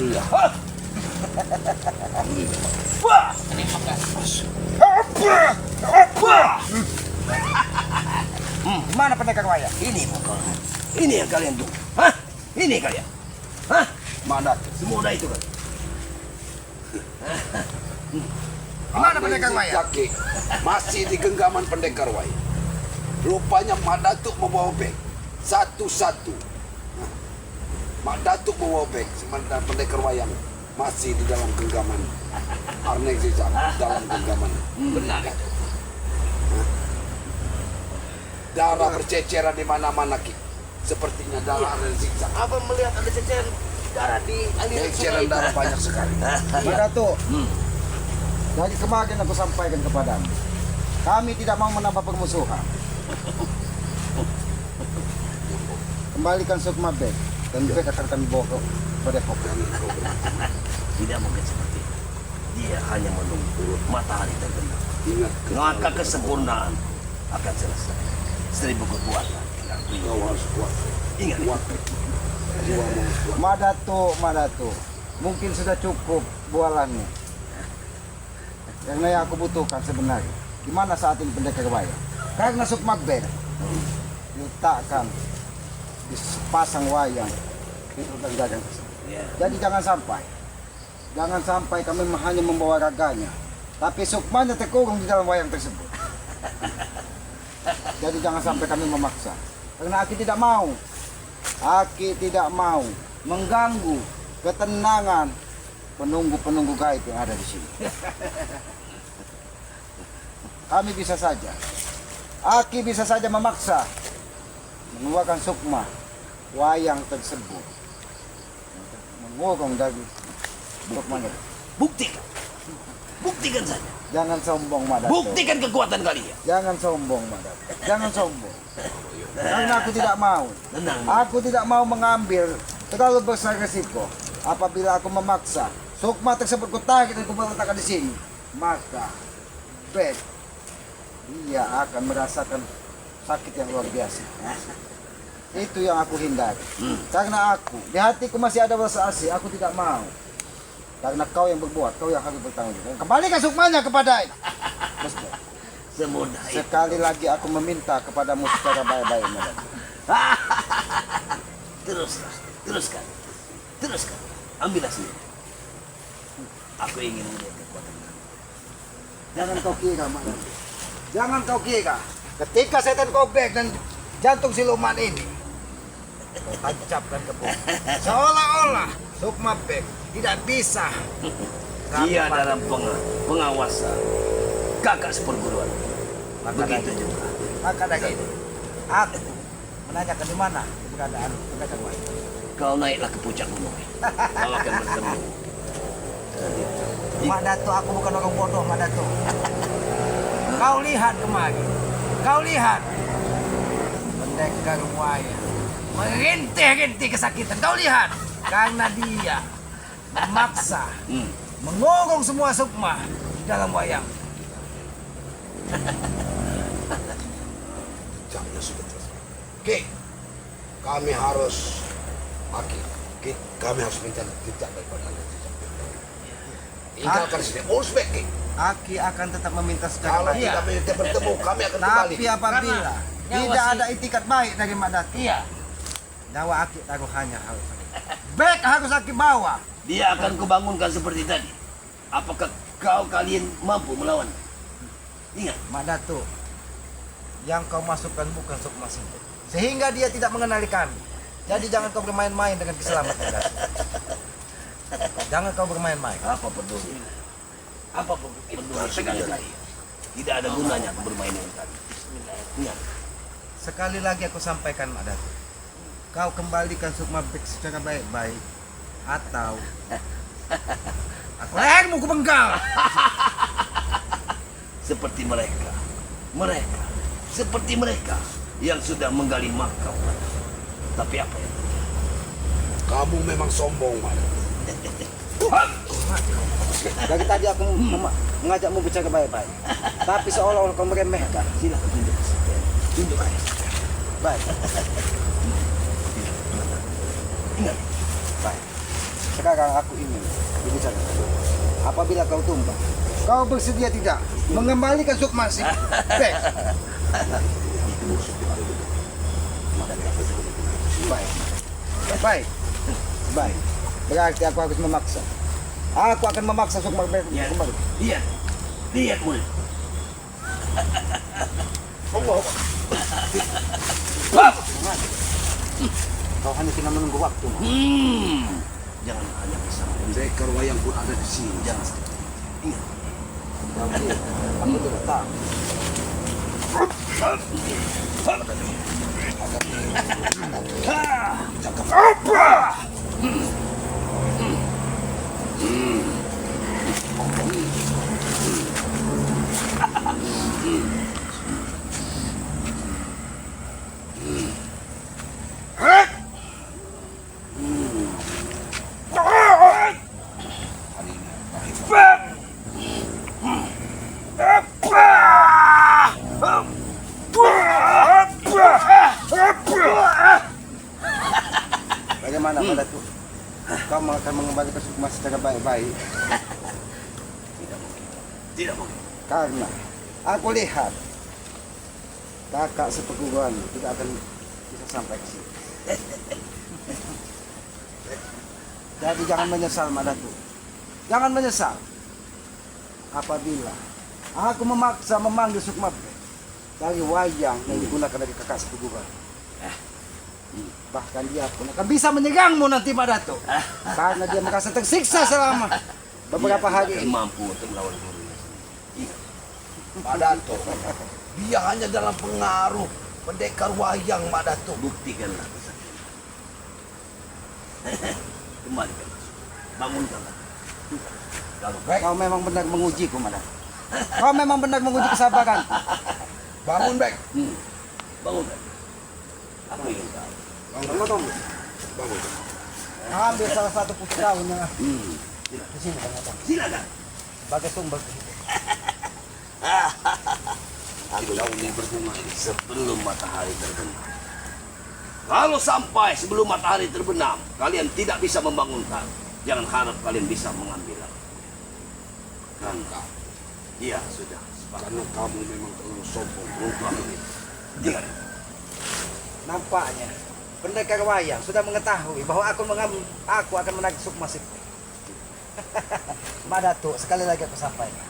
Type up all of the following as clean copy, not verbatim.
Alhamdulillah. Wah, terima kasih. Mana pendekar wayang? Ini bukan. Ini yang kalian tunggu. Hah? Ini kalian. Hah? Mana? Semudah itu kan? Mana pendekar wayang? Jaki masih di genggaman pendekar wayang. Rupanya Mak Datuk membawa beg satu-satu. Mak Datuk membawa beg, sementara pendekar wayang masih di dalam genggaman. Arneng Zizak dalam genggaman. Benar itu. Darah berceceran di mana-mana, Ki. Sepertinya darah Arneng Zizak. Apa melihat ada ceceran darah di aliran Ceceran sungai? darah banyak sekali. Pak Datuk, dari kemarin aku sampaikan kepadamu, kami tidak mau menambah permusuhan. Kembalikan Sukma Beg dan Beg akan kami bawa ke Padepok. Tidak mungkin seperti itu. Dia hanya menunggu matahari terbenam. Ingat, Maka kesempurnaan akan selesai. 1000 kekuatan. kau harus kuat. Ingat. Kuat. Jiwa harus kuat. Madatu, mungkin sudah cukup bualanmu. Karena yang aku butuhkan sebenarnya, di mana saat ini pendekar wayang? Karena Sukma Beg diletakkan di sepasang wayang di hutan gajang tersebut. Ya. Jadi jangan sampai kami hanya membawa raganya, tapi sukmanya terkurung di dalam wayang tersebut. Jadi jangan sampai kami memaksa, karena Aki tidak mau mengganggu ketenangan penunggu gaib yang ada di sini. Aki bisa saja memaksa mengeluarkan sukma wayang tersebut, mengurung dari sukmanya. Buktikan saja. Jangan sombong, Madatu. Buktikan kekuatan kalian. Jangan sombong, Madatu. Jangan sombong. Karena aku tidak mau. Tenang. Aku tidak mau mengambil terlalu besar resiko. Apabila aku memaksa sukma tersebut kutarik dan kuletakkan di sini, maka Beg dia akan merasakan sakit yang luar biasa. Itu yang aku hindari. Karena aku di hatiku masih ada rasa asih. Aku tidak mau. Karena kau yang berbuat, kau yang harus bertanggung jawab. Kembalikan sukmanya kepada Mas Beg. Semudah itu. Sekali lagi aku meminta kepadamu secara baik-baik, Madam. Teruskan. Ambillah sini. Aku ingin melihat kekuatan kamu. Jangan kau kira, Madam. Jangan kau kira. Ketika setan Kobek dan jantung siluman ini kau tancapkan ke bumi, seolah-olah Sukma Beg tidak bisa. Dia dalam pengawasan kakak seperguruan. Begitu juga. Maka dari itu, aku menanyakan di mana keberadaan pendekar wayang. Kau naiklah ke puncak gunung. Kau akan bertemu. Mak Dato, aku bukan orang bodoh, Mak Dato. Kau lihat kemari. Kau lihat. Pendekar wayang merintih-rintih kesakitan. Kau lihat. Karena dia memaksa mengurung semua sukma di dalam wayang. Jamnya sudah selesai. Oke, kami harus kami harus minta tidak daripada Arneng Zizak. Tinggalkan sini. Uzbek, Ki. Aki akan tetap meminta secara Kalau baik. tidak minta bertemu, kami akan kembali. Tapi apabila tidak ada itikat baik dari Mak Dato, Iya. nyawa Aki taruhannya harus Beg harus Aki bawa. Dia akan kubangunkan seperti tadi. Apakah kalian mampu melawan? Ingat. Mak Dato, yang kau masukkan bukan sukma saja, sehingga dia tidak mengenali kami. Jadi jangan kau bermain-main dengan keselamatan Dato. Jangan kau bermain-main. Apa peduli? Apa peduli sekali lagi? Tidak ada gunanya aku bermain dengan kalian. Ingat. Sekali lagi aku sampaikan, Mak Dato, kau kembalikan Sukma Beg secara baik-baik, atau aku lehermu ku penggal. Seperti mereka seperti mereka yang sudah menggali makam. Tapi apa ya? Kamu memang sombong, Mak. Dari tadi aku mengajakmu bicara baik-baik, tapi seolah-olah kau meremehkan. Silakan tunjuk aja. Baik. Ingat. Baik. Sekarang aku ingin berbicara. Apabila kau tumbang, kau bersedia tidak mengembalikan Sukma si Bek? Baik. Baik. Baik. Berarti aku harus memaksa. Aku akan memaksa Sukma Bek kembali. Lihat. Lihat murid. Kau hanya tinggal menunggu waktu. Jangan hanya bisa. Pendekar wayang pun ada di sini. Jangan. Ingat. Aku tidak tahu. Bagaimana pada tuh? Kau akan mengembalikan Sukma secara baik-baik? Tidak mungkin. Karena aku lihat kakak seperguruan tidak akan bisa sampai ke sini. Jadi jangan menyesal Madatu. Jangan menyesal. Apabila aku memaksa memanggil Sukma dari wayang yang digunakan dari kakak seperguruan. Bahkan dia pun akan bisa menyerangmu nanti Madatu. Karena dia merasa tersiksa selama beberapa hari Dia ini. mampu untuk melawan gurunya. Ingat. Pak Dato, dia hanya dalam pengaruh pendekar wayang, Pak Dato. Buktikanlah kesaktian. Kembalikan. Bangunkanlah. Kalau Kau memang benar mengujiku Madatu. Kau memang benar menguji kesabaran. Bangun, Bek. bangunkan. Aku ingin tahu. Bangun. Bangun. Ambil salah satu putranya Hmm. di sini Bang Abang. Silakan. Sebagai tumbal. Aku ini berbunga ini sebelum matahari terbenam. Kalau sampai sebelum matahari terbenam, kalian tidak bisa membangunkan. Jangan harap kalian bisa mengambil. Karena, Iya, sudah. Sepakat. karena kamu memang terlalu sombong. Untuk aku ini. Jangan. Nampaknya pendekar wayang sudah mengetahui bahwa aku akan menarik Sukma Sip. Madatu, sekali lagi aku sampaikan.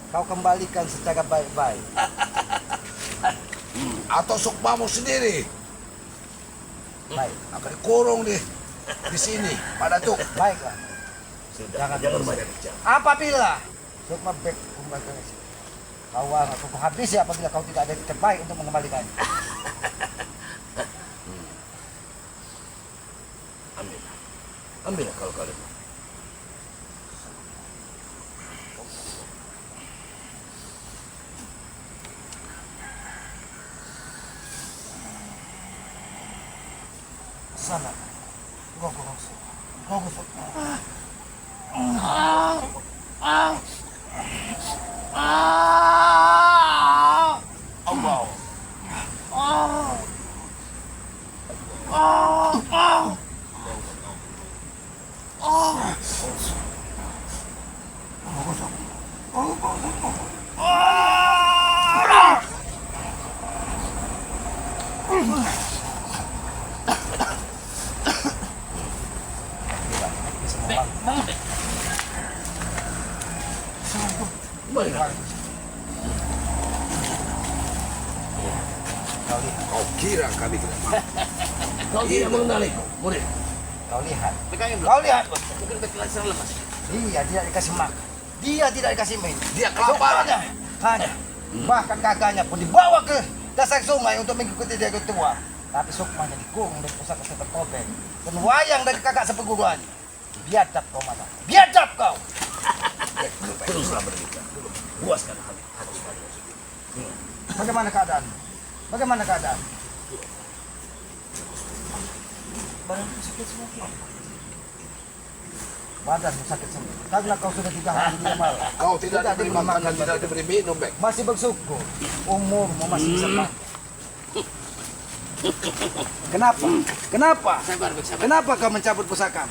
Kau kembalikan secara baik-baik. Atau Sukmamu sendiri Baik, akan dikurung di sini, Pak Datuk. baiklah. Sudah. Jangan Jangan terus. banyak bicara. Apabila Sukma Bek kembali ke sini, kau aku habisi apabila kau tidak ada yang terbaik untuk mengembalikannya. Ambil. Ambil kalau kalian. Sana. Go. Sukma. Allah. Kembalikan. Kau kira kami tidak mampu? Kau tidak mengenaliku, murid. Kau lihat. Pegangin dulu. Kau lihat. Mungkin kecelakaan lemas. Dia tidak dikasih makan. Dia tidak dikasih minum. Dia kelaparan. Hanya. Bahkan kakaknya pun dibawa ke dasar sungai untuk mengikuti dia tua. Tapi Sukmanya dikurung di pusat kesehatan tobeng. Dan wayang dari kakak seperguruan. Biadab kau mana? Biadab kau! Teruslah berbicara. Puaskan hati kalian. Bagaimana keadaan? Bagaimana keadaan? Badanmu sakit semua. Badanmu sakit semua. Karena kau sudah 3 hari di malam. Kau tidak diberi makan dan tidak diberi minum, Bek. Masih bersyukur. Umurmu masih bisa panjang. Kenapa? Kenapa? Sabar, Bek, sabar. Kenapa kau mencabut pusaka?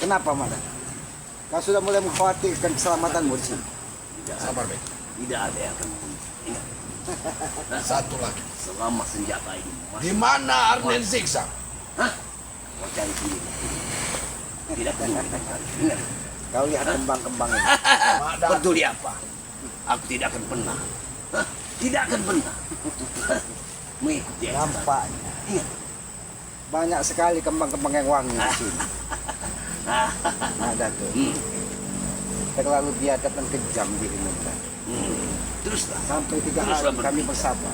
Kenapa, Mada? Kau sudah mulai mengkhawatirkan keselamatanmu di sini. Sabar, Bek. Tidak ada yang akan ingat. Satu lagi. Selama senjata ini Di masih mana Arnen Zigzag? Hah? Kau cari sendiri. Tidak peduli kau cari. Ingat. Kau lihat kembang-kembang ini. Peduli apa? Aku tidak akan pernah. Hah? Tidak akan pernah. Hah? Mengikuti ajaran. Nampaknya Ingat. banyak sekali kembang-kembang yang wangi di sini. Ada tuh. Terlalu biadab dan kejam dirimu. Mada. Teruslah. Sampai 3 Teruslah hari kami berpikir. bersabar.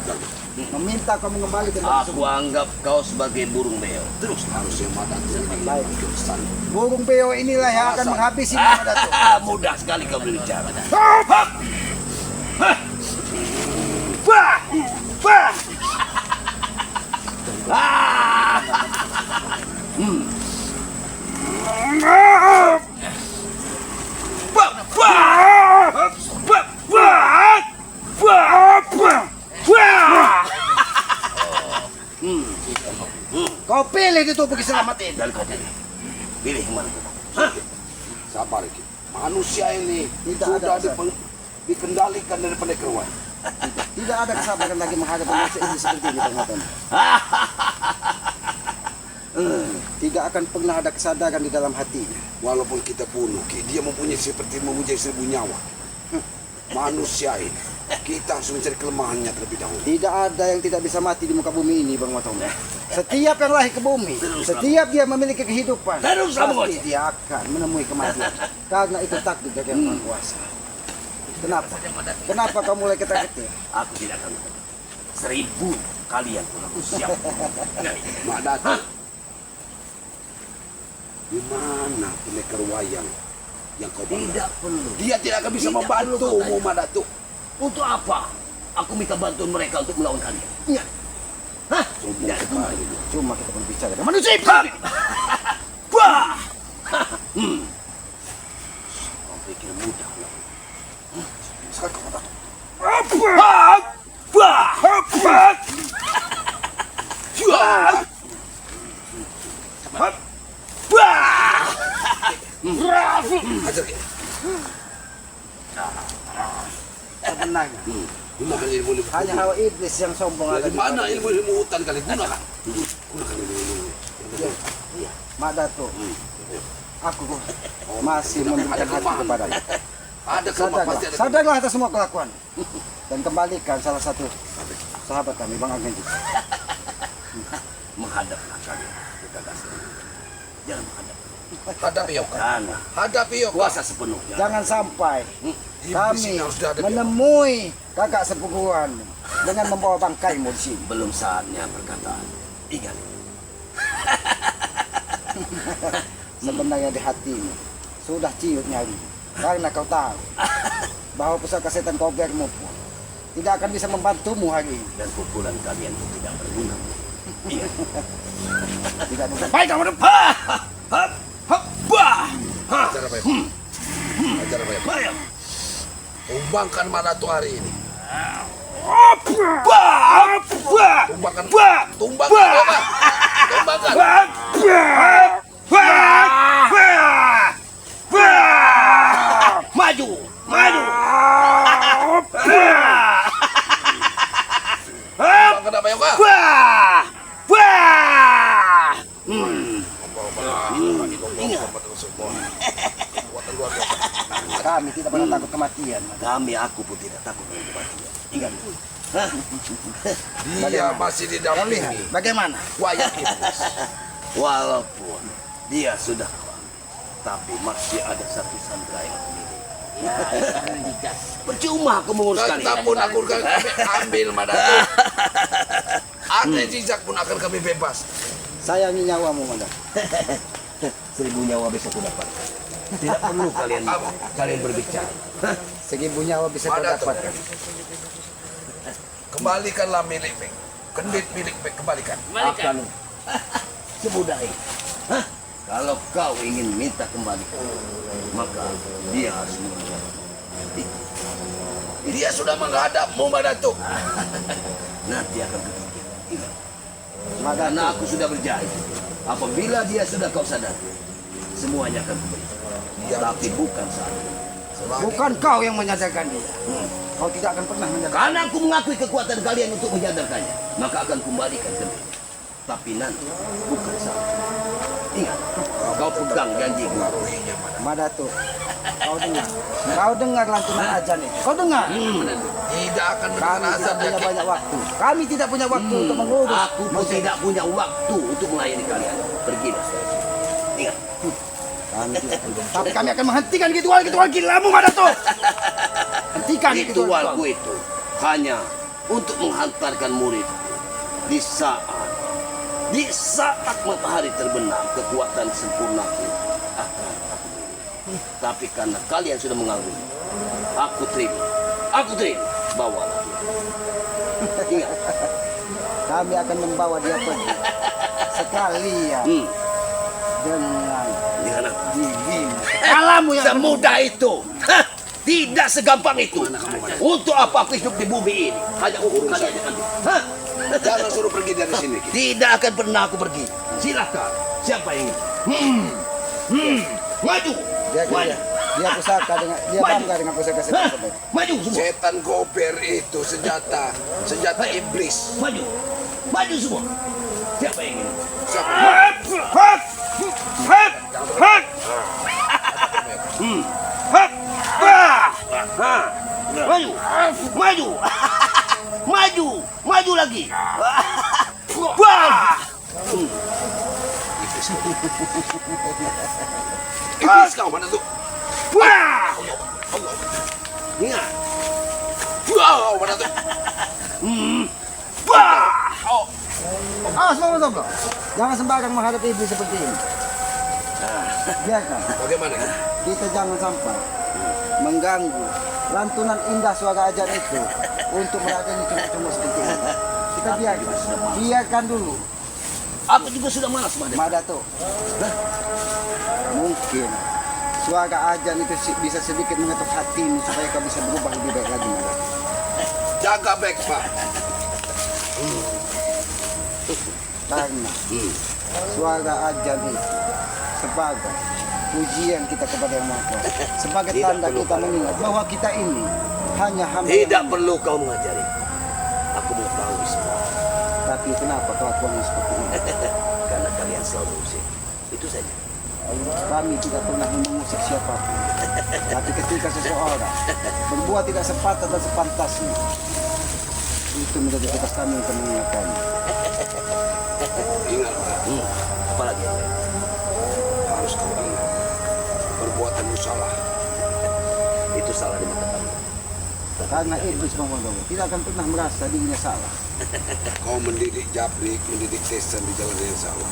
Meminta kau mengembalikan batu Aku anggap kau sebagai burung beo. Terus Harusnya Madatuk ini Baik. jurusan. Burung beo inilah yang akan menghabisi Mada tuh. mudah sekali kau berbicara. Hap! Hah! Wah! Wah! Ah! Wah! Wah! Wah! Wah! Wah! Wah! Kau pilih di tubuh keselamatin. Dan kau pilih yang mana? Sabar, Ki. Manusia ini Tidak sudah ada, dikendalikan dari pendekar Wai. Tidak ada kesabaran lagi menghadapi manusia ini seperti ini, Bang Matan. Tidak akan pernah ada kesadaran di dalam hatinya. Walaupun kita bunuh, Ki, dia mempunyai seperti memuja 1000 nyawa. Manusia ini, kita harus mencari kelemahannya terlebih dahulu. Tidak ada yang tidak bisa mati di muka bumi ini, Bang Matan. Setiap yang lahir ke bumi, setiap dia memiliki kehidupan, Terus kamu pasti ngoceh. dia akan menemui kematian. Karena itu takdir dari Yang Maha Kuasa. Kenapa? Kenapa kau mulai ketar-ketir? Aku tidak akan 1000 kalian pun aku siap. Madatuk, di mana pendekar wayang yang kau bangga? Tidak perlu. Dia tidak akan bisa Tidak perlu kau membantumu, tanya. Madatuk. Untuk apa? Aku minta bantuan mereka untuk melawan kalian. Iya. Hah? Tidak ada gunanya. Cuma kita berbicara dengan manusia. Wah! Kau pikir mudah lah. Sekarang kau Madatuk. Wah! Wah! Wah! Wah! Ajar, Ki. Sebenarnya Gunakan ilmu-ilmu. hanya hawa iblis yang sombong ada Dari di mana dalam. ilmu-ilmu hutan kali? Gunakan. Gunakan ilmu-ilmu. Iya. Mak Datuk, aku masih memberikan hati kepadanya. Ada kelemahan, pasti ada. Sadarlah atas semua kelakuan dan kembalikan salah satu sahabat kami, Bang Arnendi. Menghadaplah kalian. Kita kasih. Jangan menghadap. Hadapi Yoka. Jangan. Hadapi Yoka. Kuasa sepenuhnya. Jangan sampai Iblis kami ini harus dihadapi. menemui kakak sepupuan dengan membawa bangkaimu di sini. Belum saatnya perkataan. Ingat. Sebenarnya di hatimu sudah ciut nyari karena kau tahu bahwa pusaka setan kobermu pun tidak akan bisa membantumu hari ini. Dan pukulan kalian pun tidak berguna. Ingat. Tidak bisa. Baik kamu depan. Hap. Hap. Wah. Hah. Ajar apa ya? Ajar apa ya? Bayang. Tumbangkan Madatuk hari ini. Wah. Wah. Tumbangkan. Wah. Tumbangkan Yoka. Tumbangkan. Wah. Wah. Wah. Wah. Wah. Maju. Maju. Tumbangkan apa Yoka? Wah. Wah. Kekuatan luar biasa. Kami tidak pernah takut kematian. Aku pun tidak takut dengan kematian. Ingat. Dia masih Kau lihat didampingi bagaimana? wayang iblis. Walaupun dia sudah kalah, tapi masih ada satu sandera yang aku miliki. Percuma aku mengurus Kita kalian. pun akan kami ambil Madatuk. Arnen Zigzag pun akan kami bebas. Sayangi nyawamu, Mada. 1000 nyawa besok aku dapat. Tidak perlu kalian berbicara. 1000 nyawa bisa kau Madatuk. dapatkan. Kembalikanlah milik Bek. Kendit milik Bek, kembalikan. Akan semudah ini. Hah? Kalau kau ingin minta kembali, maka dia harus menghadap. Dia sudah menghadapmu Madatuk. Nanti akan kepikir. Karena aku sudah berjanji. Apabila dia sudah kau sadar, semuanya akan kembali. Tapi bukan saat ini. Bukan kau yang menyadarkan dia. Kau tidak akan pernah menyadarkan. Karena aku mengakui kekuatan kalian untuk menyadarkannya, maka akan kembalikan kembali. Tapi nanti bukan saat ini. Ingat, kau pegang janji. Madatuk, kau dengar. Kau dengar lantunan ajan itu. Kau dengar. Tidak akan mendengar Kami tidak azan punya banyak waktu. Kami tidak punya waktu untuk mengurus. Aku pun tidak punya waktu untuk melayani kalian. Pergilah dari sini. Ingat. Kami tidak punya. Tapi kami akan menghentikan ritual gilamu, Madatuk. Hentikan Ritualku itu hanya untuk menghantarkan murid di saat matahari terbenam, kekuatan sempurnaku akan aku miliki. Tapi karena kalian sudah mengganggu, aku terima. Bawalah dia. Ingat. Kami akan membawa dia pergi sekalian dengan Dengan apa? dirimu. Kepalamu yang Semudah itu. Hah, tidak segampang itu. Untuk apa aku hidup di bumi ini? Hanya untuk kalian yang ambil. Hah? Jangan suruh pergi dari sini. Tidak akan pernah aku pergi. Silakan. Siapa yang ingin? Maju. dia pusaka dengan dia bangga dengan pusaka Hah? setan kober. Maju semua. Setan koper itu senjata iblis. Maju semua. Siapa yang ingin? Maju lagi. Iblis kau mana tuh? Ingat. Wow, mana tuh? Semua bro. Jangan sembarang menghadapi iblis seperti ini. Biarkan. Bagaimana? Kita jangan sampai mengganggu lantunan indah suara ajan itu untuk meladeni cuma-cuma seperti ini. Kita biarkan dulu. Aku juga sudah malas, Madatuk. Mungkin suara ajan itu bisa sedikit mengetuk hatimu supaya kau bisa berubah lebih baik lagi, Madatuk. Jaga baik, Pak. Karena suara ajan itu sebagai pujian kita kepada Yang Maha Kuasa, sebagai Tidak tanda perlu kita mengingat bahwa kita ini hanya hamba. Tidak perlu kau mengajari. Aku mengetahui semua. Tapi kenapa kelakuannya seperti ini? Karena kalian selalu musik. Itu saja. Kami tidak pernah mengusik siapapun. Tapi ketika seseorang berbuat tidak sepatah dan sepantasnya, itu menjadi tugas kami untuk mengingatkannya. Ingat, Pak. Apalagi Harus kau ingat. Perbuatanmu salah. itu salah di mata kamu. Karena iblis Bang tidak akan pernah merasa dirinya salah. Kau mendidik Jabrik, mendidik Tesan di jalan yang salah.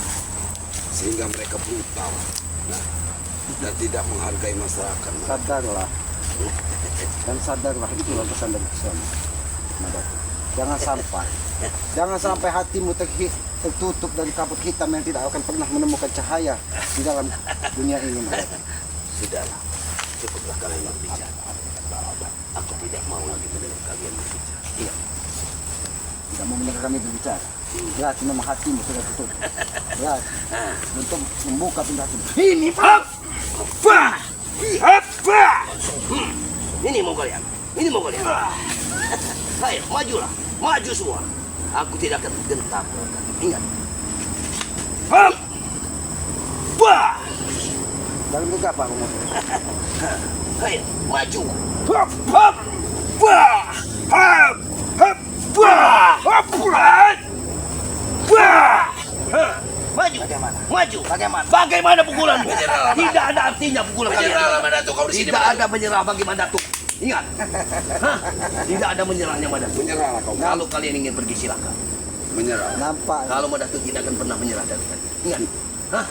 Sehingga mereka brutal. Nah, dan tidak menghargai masyarakat. Sadarlah. Dan sadarlah, itulah pesan dari Islam. Jangan sampai hatimu tertutup dari kabut hitam yang tidak akan pernah menemukan cahaya di dalam dunia ini. Sudahlah, cukuplah kalian berbicara. Aku tidak mau lagi mendengar kalian berbicara. Ingat, Tidak mau mendengar kami berbicara. Berarti memang hatimu sudah tutup. Berarti untuk membuka pintu hatimu. ini Pak. Ini mau kalian. Ayo, majulah. Maju semua. Aku tidak akan gentar. Ingat. Jangan gegabah kamu. Ayo, maju. Maju. Bagaimana pukulanmu? Tidak ada artinya pukulan kalian. Menyerahlah Madatuk, kau di sini. Tidak ada menyerah bagi Madatuk. Ingat. Tidak ada menyerahnya Madatuk. Menyerahlah kau. Kalau kalian ingin pergi silakan. Menyerah. Nampak Kalau Madatuk tidak akan pernah menyerah dari kalian. Ingat.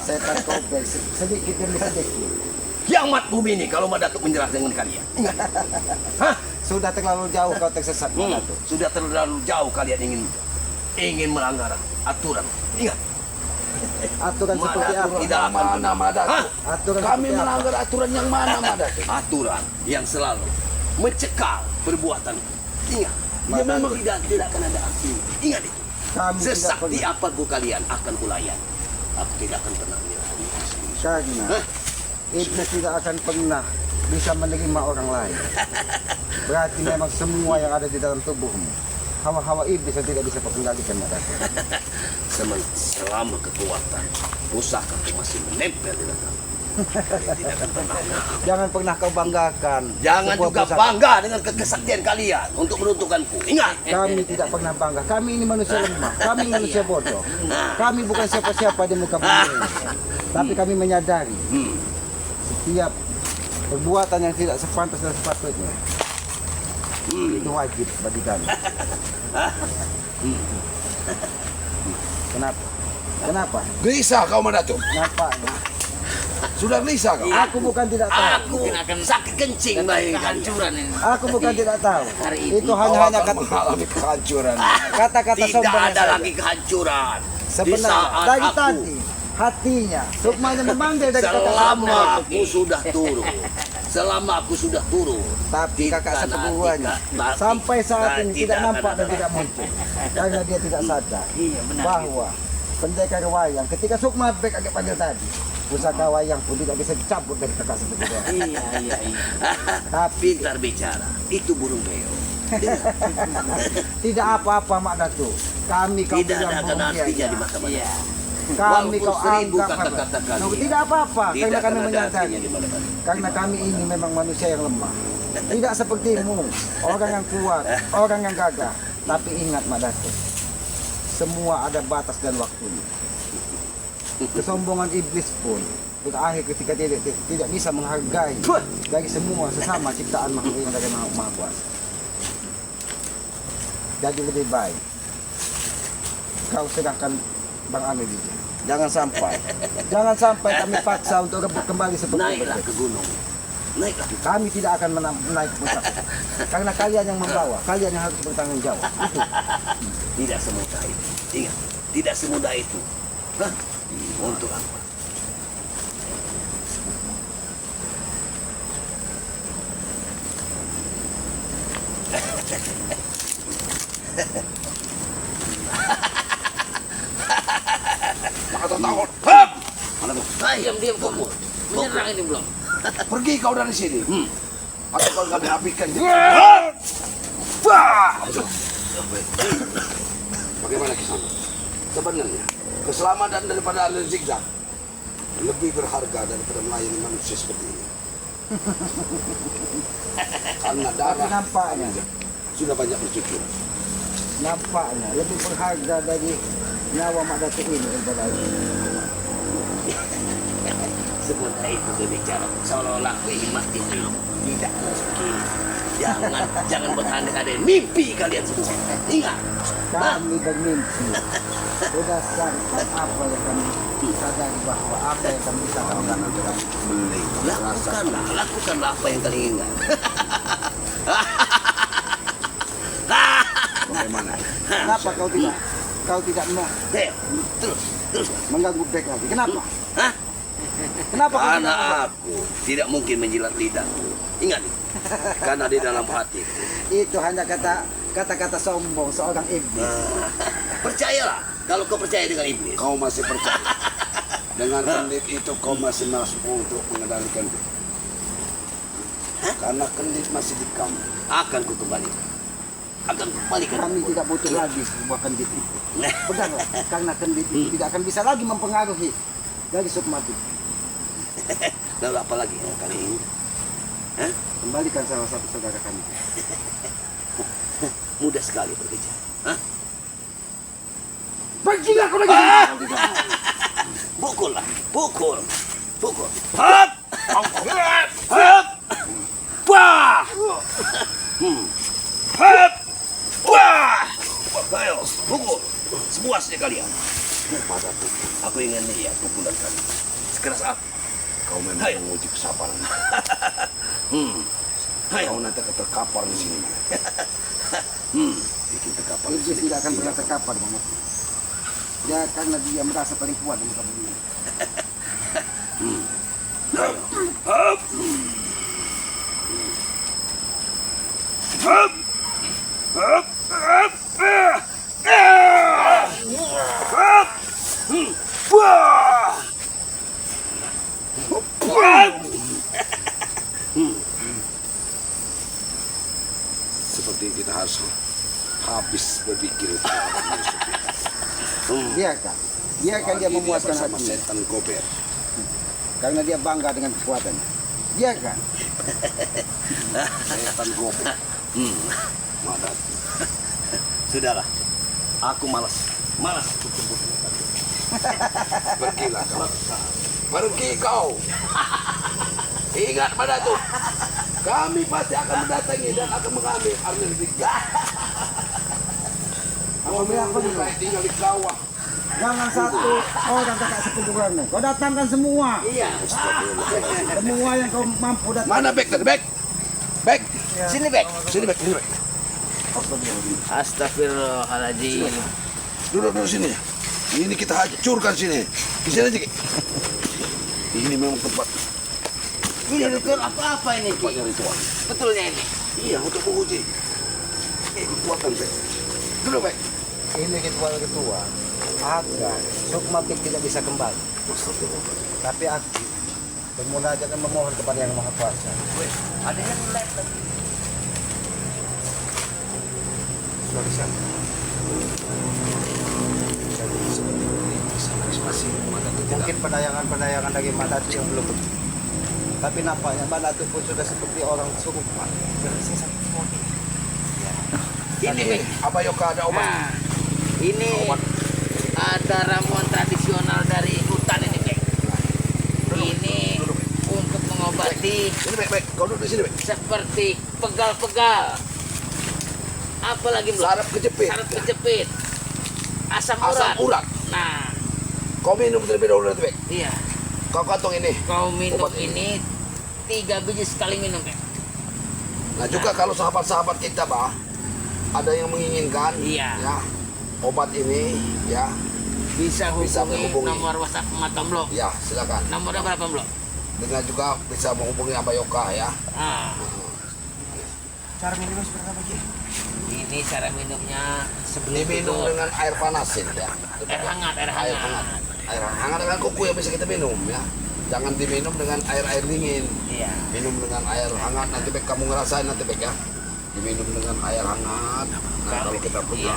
setan kompleks sedikit demi sedikit. Kiamat bumi ini kalau Madatuk menyerah dengan kalian. Ingat. Sudah terlalu jauh kau tersesat, Madatuk. Sudah terlalu jauh kalian ingin melanggar aturan. Ingat. Aturan seperti apa? Tidak akan Mana pernah. Madatuk? Aturan Kami seperti apa? melanggar aturan yang mana Madatuk? Aturan yang selalu mencekal perbuatan. Ingat. Dia memang tidak akan ada artinya. Ingat itu. Kami tidak Sesakti pernah. apapun kalian akan kulayan. Aku tidak akan pernah menyerah. Karena Hah? iblis tidak akan pernah bisa menerima orang lain. Berarti memang semua yang ada di dalam tubuhmu, hawa-hawa iblis yang tidak bisa kau kendalikan, Mak Datuk. Selama kekuatan pusaka itu masih menempel di dalam kalian tidak akan pernah. Jangan pernah kau banggakan. Jangan sebuah juga pusaka. bangga dengan kesaktian kalian untuk menentukanku. Ingat, Kami tidak pernah bangga. Kami ini manusia lemah. Kami manusia bodoh. Kami bukan siapa-siapa di muka bumi ini. Tapi kami menyadari setiap perbuatan yang tidak sepantas dan sepatutnya itu wajib bagi kami. Kenapa? Kenapa? Gelisah kau Madatuk. Kenapa? Sudah gelisah kau. Aku bukan tidak tahu. aku sakit kencing bayi kehancuran ini. Aku bukan tidak tahu. Itu Kau hanya akan mengalami kehancuran. kata-kata Tidak sombong ada saja. lagi kehancuran. Di Sebenarnya saat dari aku tadi hatinya Sukmanya memanggil dari kakak selama sepupunya. aku sudah turun. Selama aku sudah turun. Tapi kakak Tidak, sepupunya tidak, sampai saat ini tidak tidak nampak akan dan ada. tidak muncul karena dia tidak sadar Iya, benar. bahwa pendekar wayang ketika Sukma Bek agak panggil tadi, pusaka wayang pun tidak bisa dicabut dari kakak sepupunya. Iya, iya, iya. Tapi Pintar bicara. Itu burung beo. tidak apa-apa Mak Datuk. Kami kau Tidak bilang ada akan bohong artinya dia. di mata-mata. Iya. Kami Walaupun kau 1000 anggap kata-kata apa? kalian. Tidak apa-apa Tidak karena akan kami ada menyadari artinya di mana-mana. karena kami ini memang manusia yang lemah. Tidak sepertimu, orang yang kuat, orang yang gagah. Tapi ingat Mak Datuk, semua ada batas dan waktunya. Kesombongan iblis pun berakhir ketika dia tidak bisa menghargai dari semua sesama ciptaan makhluk yang dari Maha Kuasa. Jadi lebih baik kau sedangkan Bang Amir juga. Jangan sampai kami paksa untuk rebut kembali seperti Naiklah itu. ke gunung. Naiklah. Kami tidak akan menaik pusaka. Karena kalian yang membawa, kalian yang harus bertanggung jawab. Itu. Tidak semudah itu. Ingat, tidak semudah itu. Hah? Untuk apa? Maka tak takut. Hap! Mana tuh? Diam kamu. Menyerang ini belum? Pergi kau dari sini. Atau kau akan dihabiskan. Bagaimana kisah? Sebenarnya keselamatan daripada alur zigzag lebih berharga daripada melayani manusia seperti ini. Karena Tapi darah nampaknya, sudah banyak bercucur. nampaknya lebih berharga dari nyawa Mak Datuk ini daripada itu. Semudah itu berbicara. Seolah-olah aku ingin mati. Tidak begini. Jangan berandai-andai mimpi kalian semua. Ingat. Kami bermimpi berdasarkan apa yang kami sadari bahwa apa yang kami bisa lakukan adalah Lakukanlah apa yang kalian ingat. Bagaimana? kenapa kau tidak mau Terus. mengganggu Bek lagi? Kenapa? Hah? Kenapa kau tidak Karena mau? aku tidak mungkin menjilat lidahku. Ingat, karena di dalam hati. Itu hanya kata-kata sombong seorang iblis. Percayalah, kalau kau percaya dengan iblis. Kau masih percaya dengan kendit itu kau masih mampu untuk mengendalikan dia. Karena kendit masih di kamu. Akan ku kembalikan. Akan ku kembalikan. Kami tidak butuh lagi sebuah kendit itu. Pedanglah, karena kendit itu tidak akan bisa lagi mempengaruhi dari Sukmati. Lalu apa lagi yang kalian ingin? Hah? Kembalikan salah satu saudara kami. Mudah sekali berbicara. Hah? Pergilah kau lagi. Pukul. Hap! Hap! Wah! Hap! Wah! Ayo, pukul. Sepuasnya kalian. Aku ingin lihat pukulan kalian. Sekeras apa? Kau memang Hai. menguji kesabaran. Hai. Kau nanti akan terkapar di sini. Bikin terkapar di Iblis sini. tidak akan pernah terkapar banget. Ya karena dia merasa paling kuat di muka bumi. Hap! Hap! Hap! Hap! Biarkan. Biarkan dia Lagi memuaskan bersama hati. setan gober. Karena dia bangga dengan kekuatannya. Biarkan. Setan gober. Madat. Sudahlah. Aku malas untuk jemput. Pergilah kau. Pergi kau. Ingat pada itu. Kami pasti akan mendatangi dan akan mengambil Arnel Zigzag. Kau memang lebih baik tinggal di kawah. Jangan satu orang kakak sekumpulanmu. Kau datangkan semua. Iya. Semua yang kau mampu datang. Mana Bek tadi Bek? Bek. Sini, Bek. Sini Bek, sini Bek. Astagfirullahaladzim. Duduk sini. Ini kita hancurkan sini. Di sini aja. Ki. Ini memang tempat Ini ritual apa ini, Ki? tempatnya ritual. Betulnya ini. Iya, untuk menguji kekuatan Bek. Duduk Bek. Ini ketua agar Sukmapik tidak bisa kembali. Tapi aku bermunajat dan memohon kepada Yang Maha Kuasa. Ada yang live lagi. Sudah bisa. Jadi seperti ini masih Madat itu tidak. Mungkin penayangan dari Madatu yang belum betul. Tapi nampaknya Madatu pun sudah seperti orang Sukma. Ini, Bek. Abayoka ada obat. Nah, ini ada ramuan tradisional dari hutan ini, Bek. Ini untuk mengobati Sini Bek. Kau duduk di sini Bek. seperti pegal-pegal. Apalagi belum? Saraf kejepit. Saraf kejepit. Asam Asam urat. urat. Nah, Kau minum terlebih dahulu nanti Bek. iya. Kau kantong ini. Kau minum Obat ini 3 biji sekali minum, Bek. Nah juga kalau sahabat-sahabat kita bah ada yang menginginkan Iya. ya obat ini ya Bisa Bisa hubungi menghubungi. nomor WhatsApp Matomlo. ya silakan Nomornya berapa, Bro? dengan juga bisa menghubungi Abayoka ya. Ah, Cara minumnya seperti apa, Ki? ini cara minumnya sebelum Diminum tidur. dengan air panasin ya. Air hangat, air Air hangat. hangat. Air hangat dengan kuku yang bisa kita minum ya. Jangan diminum dengan air dingin. Iya. Minum dengan air hangat nanti Bek kamu ngerasain nanti Bek ya. Diminum dengan air hangat. Nah kalau kita punya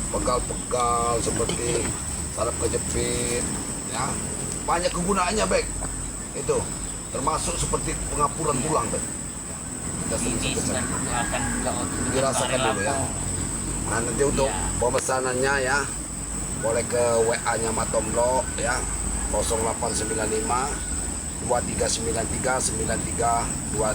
pegal-pegal seperti saraf kejepit ya banyak kegunaannya Bek. Itu termasuk seperti pengapuran tulang Bek. Kita Ini sering sudah akan juga untuk dirasakan dulu ya. Nah nanti untuk pemesanannya ya boleh ke WA-nya Matomlo ya 0895 2393 9327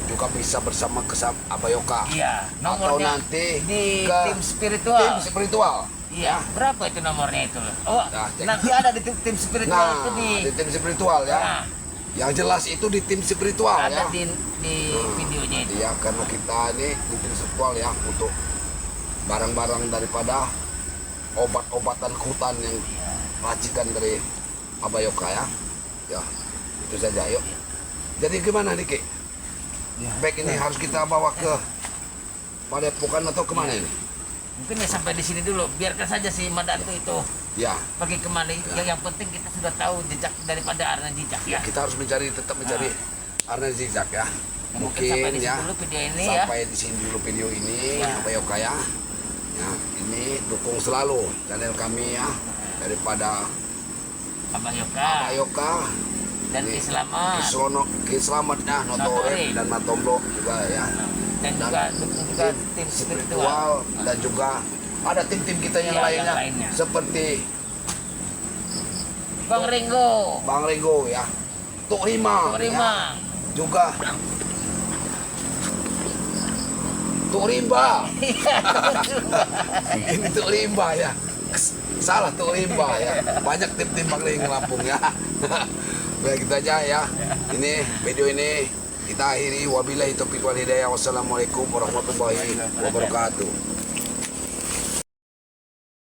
juga bisa bersama Kesam Abayoka. Iya, Atau nomornya nanti di ke tim spiritual. tim spiritual. Iya, berapa itu nomornya itu? Oh, Nah, cek. nanti ada di tim spiritual Nah, itu di. di tim spiritual ya. Nah, Yang jelas itu di tim spiritual ada ya. di videonya itu. Iya, karena kita ini di tim spiritual ya untuk barang-barang daripada obat-obatan hutan yang racikan dari Abayoka ya. Ya, itu saja yuk. Jadi gimana nih Ki? Baik ini harus kita bawa ke Padepokan atau kemana ini? Mungkin ya sampai di sini dulu. Biarkan saja si Madatu itu Ya, pergi kemana. Yang penting kita sudah tahu jejak daripada Arna jejak ya. kita harus tetap mencari Arnel Zigzag ya. Mungkin sampai di Mungkin ya sini dulu video ini ya. sampai di sini dulu video ini Ya. Abayoka ya. Ya, ini dukung selalu channel kami ya daripada Abayoka Abayoka dan ini Islamat Kislamat ya Notoren dan Matomlo juga ya. dan juga dukung juga tim spiritual. Spiritual dan juga ada tim-tim kita yang Iya, yang lainnya lainnya. seperti Bang Ringo, Bang Ringo ya, Tuk Rimang, Bang ya. Rimang. Juga Tuk Rimba. Ini Tuk Rimba ya. Salah Tuk Rimba ya. Banyak tim-tim Bang Ring Lampung ya. Baik kita aja ya. Ini video ini kita akhiri wabillahi taufiq wal hidayah. Wassalamualaikum warahmatullahi wabarakatuh.